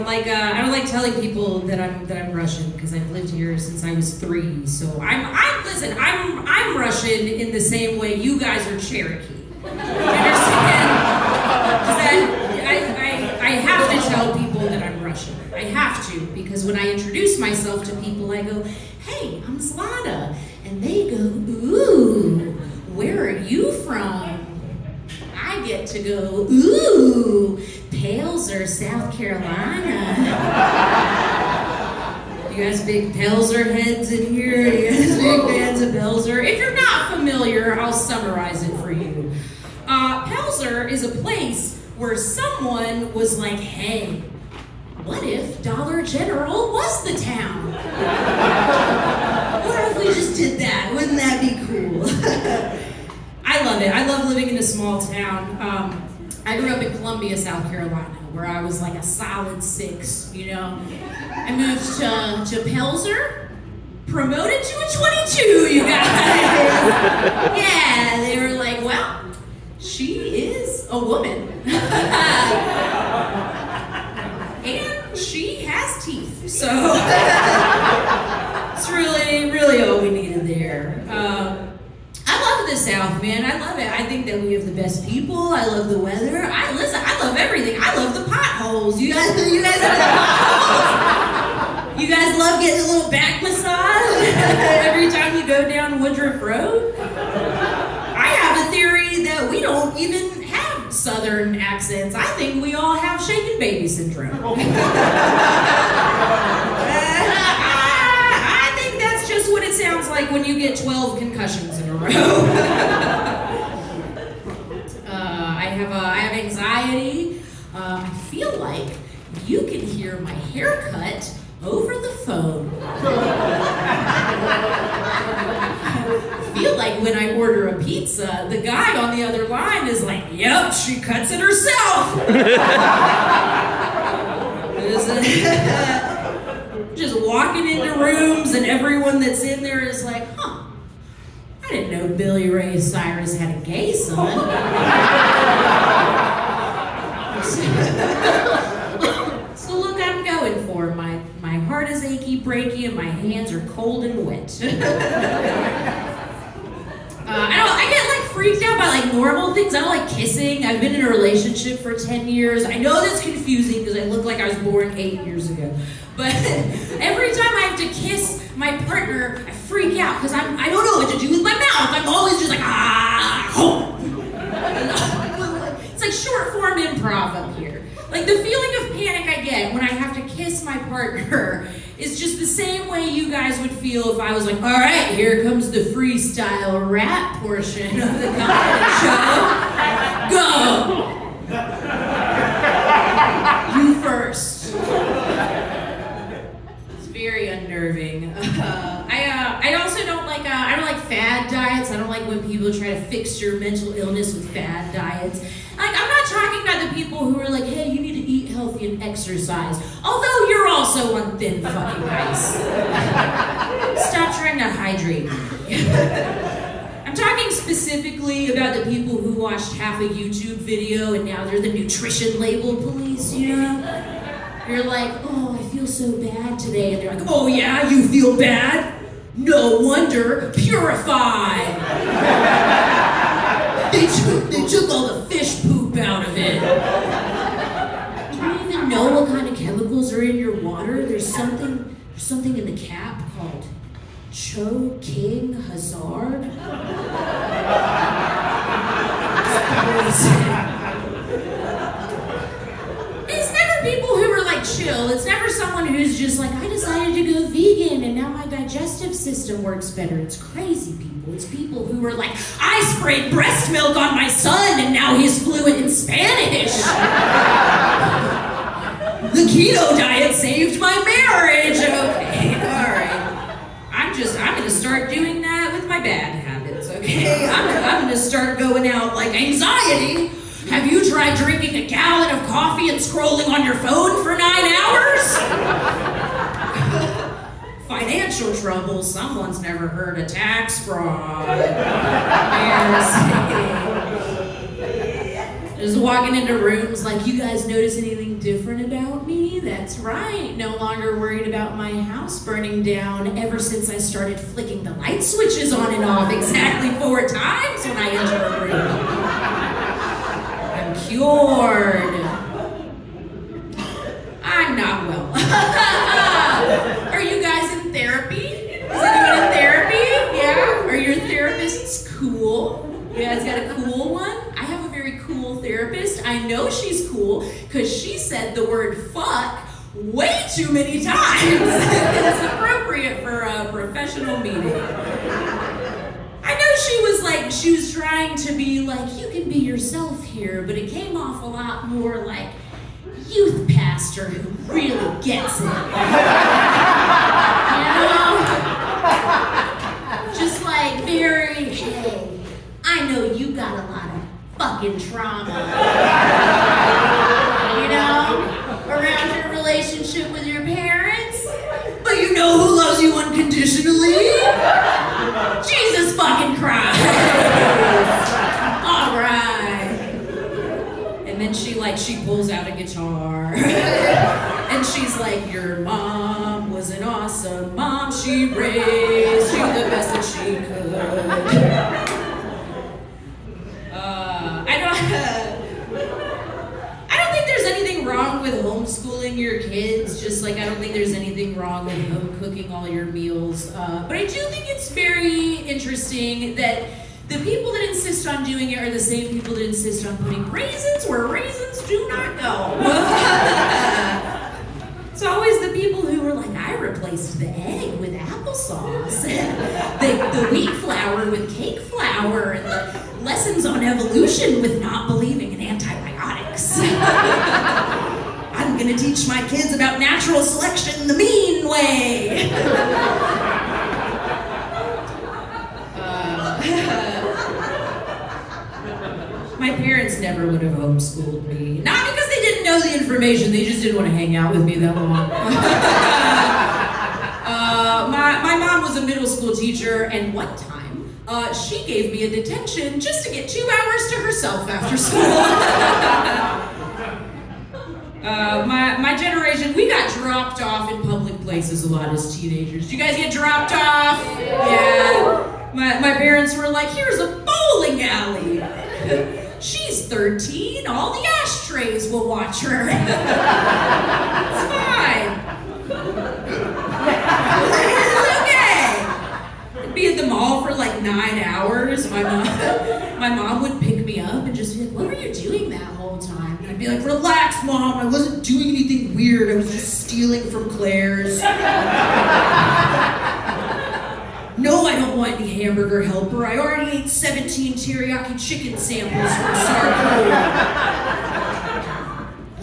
I don't like telling people that I'm Russian because I've lived here since I was 3. So I'm Russian in the same way you guys are Cherokee. You understand? I have to tell people that I'm Russian. I have to, because when I introduce myself to people, I go, "Hey, I'm Zlata," and they go, "Ooh, where are you from?" I get to go, "Ooh, Palzer, South Carolina." You guys big Pelzer heads in here? You guys big fans of Pelzer? If you're not familiar, I'll summarize it for you. Pelzer is a place where someone was like, "Hey, what if Dollar General was the town? What if we just did that? Wouldn't that be cool?" I love it. I love living in a small town. I grew up in Columbia, South Carolina, where I was like a solid 6, you know. I moved to Pelzer, promoted to a 22, you guys. Yeah, they were like, "Well, she is a woman." And she has teeth, so it's really, really all we needed there. I love the South, man. I love it. I think that we have the best people. I love the weather. I love everything. I love the potholes. You guys love the potholes? You guys love getting a little back massage every time you go down Woodruff Road? I have a theory that we don't even have Southern accents. I think we all have shaken baby syndrome. I think that's just what it sounds like when you get 12 concussions in a row. I have anxiety. I feel like you can hear my haircut over the phone. I feel like when I order a pizza, the guy on the other line is like, "Yep, she cuts it herself." Just walking into rooms and everyone that's in there is like, "Huh, I didn't know Billy Ray Cyrus had a gay son." So look, I'm going for it. My heart is achy, breaky, and my hands are cold and wet. I get like freaked out by like normal things. I don't like kissing. I've been in a relationship for 10 years. I know that's confusing because I look like I was born 8 years ago. But every time I have to kiss my partner, I freak out because I don't know what to do with my mouth. I'm always just like, It's like short form improv up here. Like the feeling of panic I get when I have to kiss my partner is just the same way you guys would feel if I was like, "All right, here comes the freestyle rap portion of the comedy show. Go! You first." It's very unnerving. I also don't like I don't like fad diets. I don't like when people try to fix your mental illness with fad diets. Like, I'm not talking about the people who are like, "Hey, you need to eat healthy and exercise." Although you're also on thin fucking ice. Stop trying to hydrate me. I'm talking specifically about the people who watched half a YouTube video and now they're the nutrition label police, you know? You're like, "Oh, I feel so bad today." And they're like, "Oh yeah, you feel bad? No wonder, Purify." They took all the fish poop out of it. Do you even know what kind of chemicals are in your water? There's something in the cap called Cho King Hazard. It's never people who are like chill. It's never someone who's just like, "I decided to go vegan and now my digestive system works better." It's crazy people. It's people who are like, "I sprayed breast milk on my son and now he's fluent in Spanish." "The keto diet saved my marriage." Okay, all right. I'm gonna start doing that with my bad habits, okay? I'm gonna start going out like, "Anxiety? Have you tried drinking a gallon of coffee and scrolling on your phone for 9 hours? Financial trouble? Someone's never heard of tax fraud." Just walking into rooms like, "You guys notice anything different about me? That That's right. No longer worried about my house burning down ever since I started flicking the light switches on and off exactly 4 times when I enter a room. I'm cured. I'm not well. Are you guys in therapy? Is anyone in therapy? Yeah? Are your therapists cool? You guys got a cool one? I have a very cool therapist. I know she's cool because she said the word fuck way too many times. It's appropriate for a professional meeting. I know she was trying to be like, you can be yourself here, but it came off a lot more like youth pastor who really gets it. You know? Just like very, hey, I know you got a lot of fucking trauma. You know? Around your relationship with your parents. But you know who loves you unconditionally? Jesus fucking Christ. All right. And then she pulls out a guitar. And she's like, your mom was an awesome mom. She raised you the best that she could. I don't think there's anything wrong with homeschooling your kids, just like I don't think there's anything wrong with home cooking all your meals. But I do think it's very interesting that the people that insist on doing it are the same people that insist on putting raisins where raisins do not go. It's always the people who are like, I replaced the egg with applesauce, the wheat flour with cake flour, and the lessons on evolution with not believing in antibiotics. I'm gonna teach my kids about natural selection the mean way. My parents never would have homeschooled me. Not because they didn't know the information, they just didn't want to hang out with me that long. My mom was a middle school teacher, and one time, she gave me a detention just to get 2 hours to herself after school. My generation, we got dropped off in public places a lot as teenagers. Do you guys get dropped off? Yeah. My parents were like, here's a bowling alley. She's 13, all the ashtrays will watch her. It's fine. It's okay. I'd be at the mall for like 9 hours. My mom would pick me up and just be like, what were you doing that whole time? And I'd be like, relax, Mom, I wasn't doing anything weird. I was just stealing from Claire's. No, I don't want any hamburger helper. I already ate 17 teriyaki chicken samples from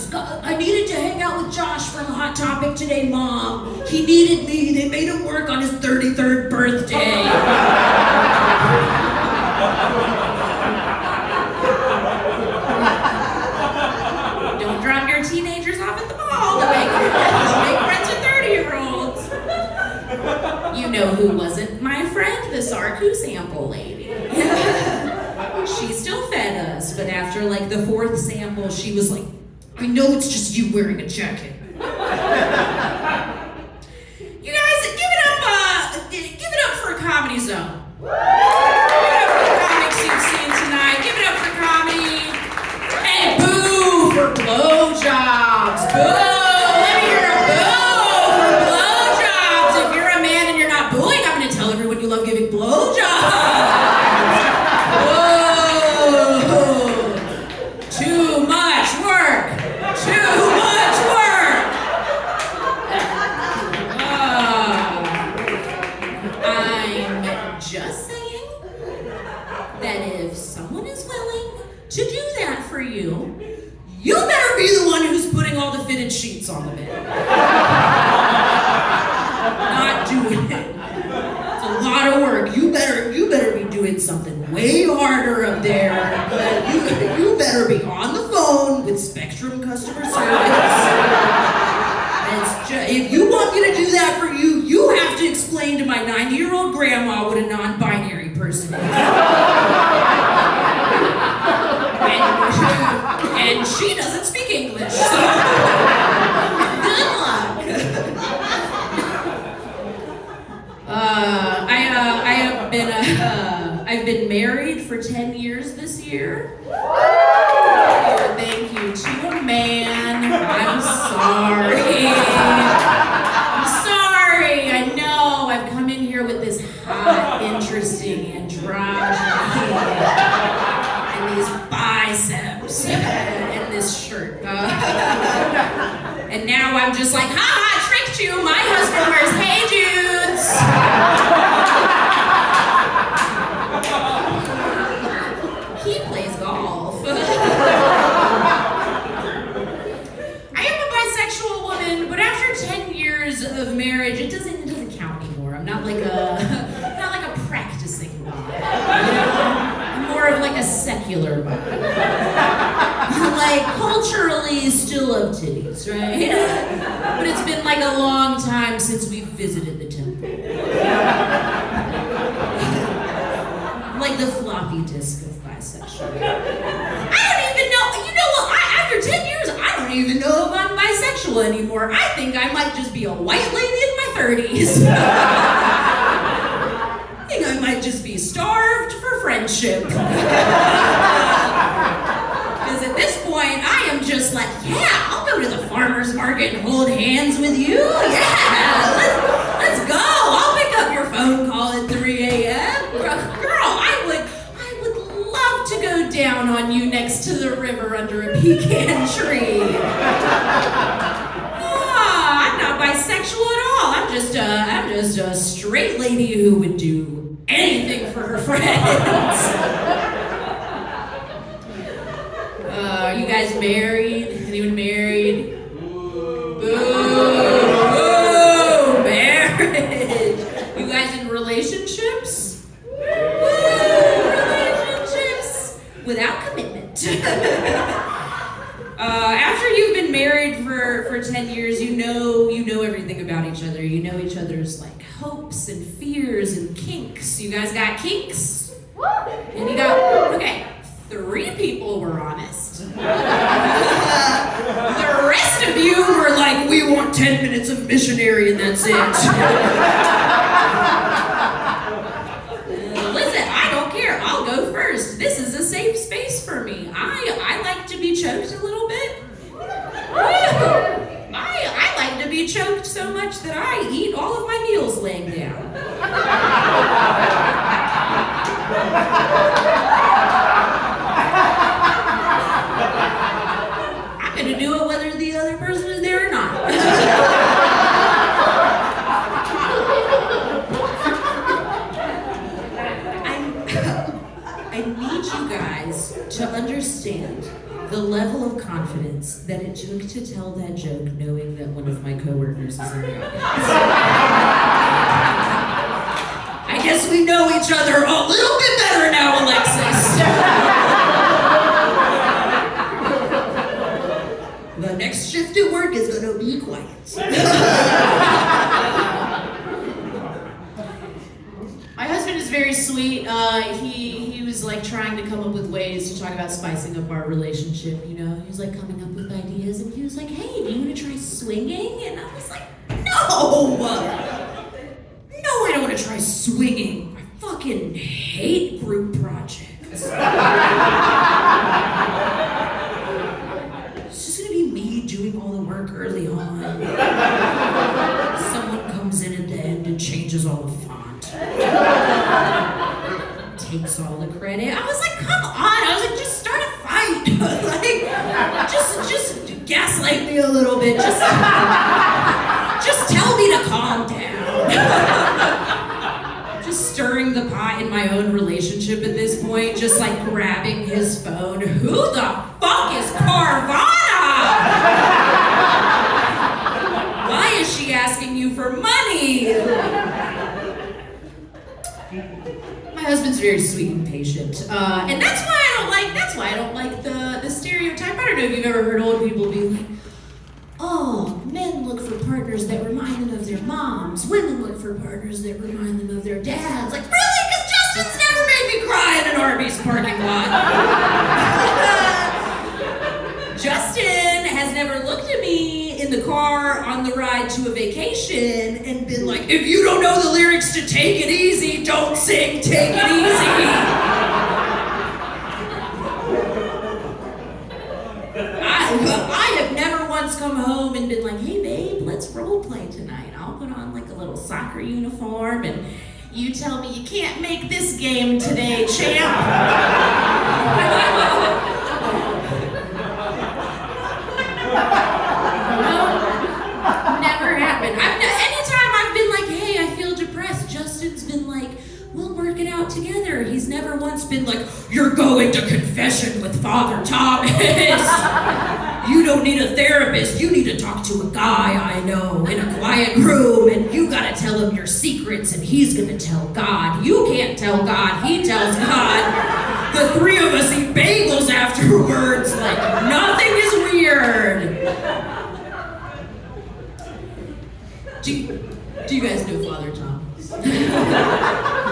Sarko. I needed to hang out with Josh from Hot Topic today, Mom. He needed me. They made him work on his 33rd birthday. Don't drop your teenagers off at the mall to make friends with 30-year-olds. You know who wasn't my friend? The Sarku sample lady. She still fed us, but after like the 4th sample, she was like, I know it's just you wearing a jacket. You guys, give it up for a Comedy Zone. Give it up for the comics you've seen tonight. Give it up for comedy. And boo for blowjobs. Boo! Let me hear a boo for blowjobs. If you're a man and you're not booing, I'm going to tell everyone you love giving blowjobs. Whoa! Too much work. Too much work. I'm just saying that if someone is willing to do that for you, you better be the one who's putting all the fitted sheets on the bed. Not doing it. It's a lot of work. You better be doing something way harder up there. You better be on the phone with Spectrum customer service. If you want me to do that for you, you have to explain to my 90-year-old grandma what a non-binary person is. And she doesn't speak English, so good year. Thank you. To a man. I'm sorry. I'm sorry. I know I've come in here with this hot, interesting androgyny and these biceps and this shirt. And now I'm just like, ha, tricked you. My husband wears Hey Dudes. He plays golf. I am a bisexual woman, but after 10 years of marriage, it doesn't count anymore. I'm not like a practicing bi. I'm more of like a secular bi. Like culturally still love titties, right? But it's been like a long time since we've visited the temple. Like the floppy disk of bisexual. I don't even know, you know what, after 10 years, I don't even know if I'm bisexual anymore. I think I might just be a white lady in my 30s. I think I might just be starved for friendship. Because at this point, I am just like, yeah, I'll go to the farmer's market and hold hands with you. Yeah, let's go. I'll pick up your phone call at 3 a.m. Girl, I would love to go down on you next to the river under a pecan tree. I'm not bisexual at all. I'm just a straight lady who would do anything for her friends. Are you guys married? Anyone married? Boo! Boo! Marriage! You guys in relationships? Relationships without commitment. After you've been married for 10 years, you know everything about each other. You know each other's like hopes and fears and kinks. You guys got kinks? And you got, okay, 3 people were honest. The rest of you were like, we want 10 minutes of missionary and that's it. Listen, I don't care. I'll go first. This is a safe space for me. I like to be choked a little bit. I like to be choked so much that I eat all of my meals laying down. I'm gonna do it whether the other person is there or not. I need you guys to understand the level of confidence that it took to tell that joke knowing that one of my coworkers is in the audience. I guess we know each other a little bit better now, Alexis. The next shift at work is gonna be quiet. My husband is very sweet. He was like trying to come up with ways to talk about spicing up our relationship, you know? He was like coming up with ideas and he was like, hey, do you want to try swinging? And I was like, no! No, I don't want to try swinging. I fucking hate group projects. It's just gonna be me doing all the work early on. Someone comes in at the end and changes all the font. Takes all the credit. I was like, come on. I was like, just start a fight. Like, just gaslight me a little bit. Just tell me to calm down. Just stirring the pot in my own relationship at this point. Just like grabbing his phone. Who the fuck is Carvana? Why is she asking you for money? My husband's very sweet and patient, and that's why I don't like the stereotype. I don't know if you've ever heard old people be like, oh, men look for partners that remind them of their moms, women look for partners that remind them of their dads. Like, really? Because Justin's never made me cry in an Arby's parking lot. Justin has never looked at me in the car on the ride to a vacation and been like, if you don't know the lyrics to Take It Easy, don't sing Take It Easy. come home and been like, hey babe, let's role play tonight. I'll put on like a little soccer uniform and you tell me you can't make this game today, champ. Never happened. Anytime I've been like, hey, I feel depressed, Justin's been like, we'll work it out together. He's never once been like, you're going to confession with Father Thomas. You don't need a therapist. You need to talk to a guy I know in a quiet room, and you gotta tell him your secrets, and he's gonna tell God. You can't tell God, he tells God. The three of us eat bagels afterwards, like nothing is weird. Do you guys know Father Thomas?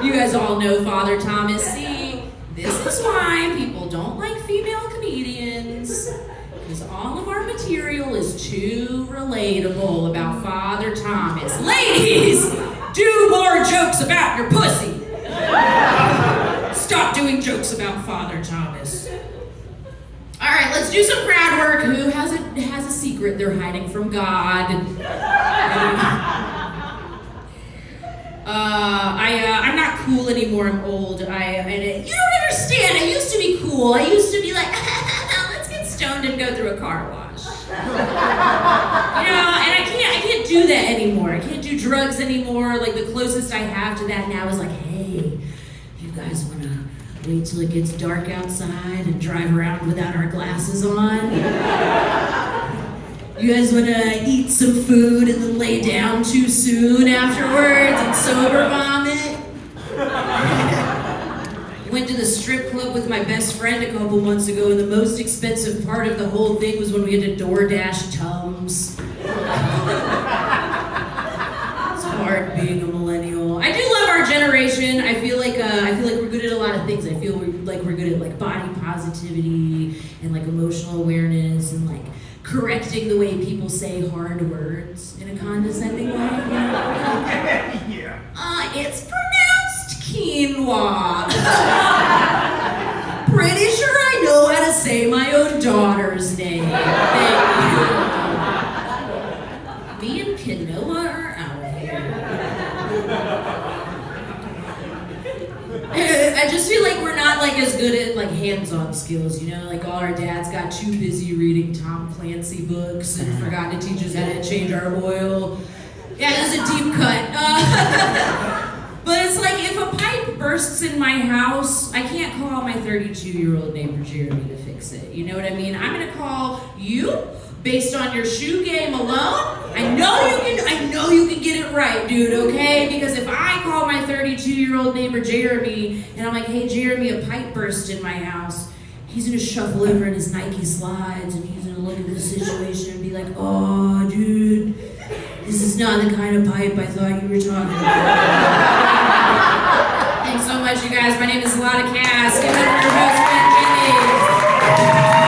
You guys all know Father Thomas. See, this is why people don't like female comedians. Because all of our material is too relatable about Father Thomas. Ladies, do more jokes about your pussy. Stop doing jokes about Father Thomas. All right, let's do some crowd work. Who has a secret they're hiding from God? I'm not cool anymore. I'm old. You don't understand. I used to be cool. I used to be like, let's get stoned and go through a car wash. And I can't do that anymore. I can't do drugs anymore. Like the closest I have to that now is like, hey, you guys wanna wait till it gets dark outside and drive around without our glasses on? You guys wanna eat some food and then lay down too soon afterwards and sober vomit? Went to the strip club with my best friend a couple months ago, and the most expensive part of the whole thing was when we had to DoorDash Tums. It's hard being a millennial. I do love our generation. I feel like we're good at a lot of things. I feel like we're good at like body positivity and like emotional awareness and like correcting the way people say hard words in a condescending way. Yeah. It's pronounced quinoa. Pretty sure I know how to say my own daughter's name. Me and quinoa are out here. I just feel like we're not like as good at like hands-on skills, like all our dads got too busy reading Tom Clancy books and forgot to teach us how to change our oil. Yeah, that's a deep cut. But it's like if a pipe bursts in my house, I can't call my 32-year-old neighbor Jeremy to fix it. You know what I mean? I'm gonna call you based on your shoe game alone. I know you can get it right, dude, okay? Because if I call my 32-year-old neighbor Jeremy and I'm like, hey Jeremy, a pipe burst in my house, he's gonna shuffle over in his Nike slides and he's gonna look at the situation and be like, oh dude, this is not the kind of pipe I thought you were talking about. Thanks so much, you guys. My name is Lotta Cass. Give it up for your host.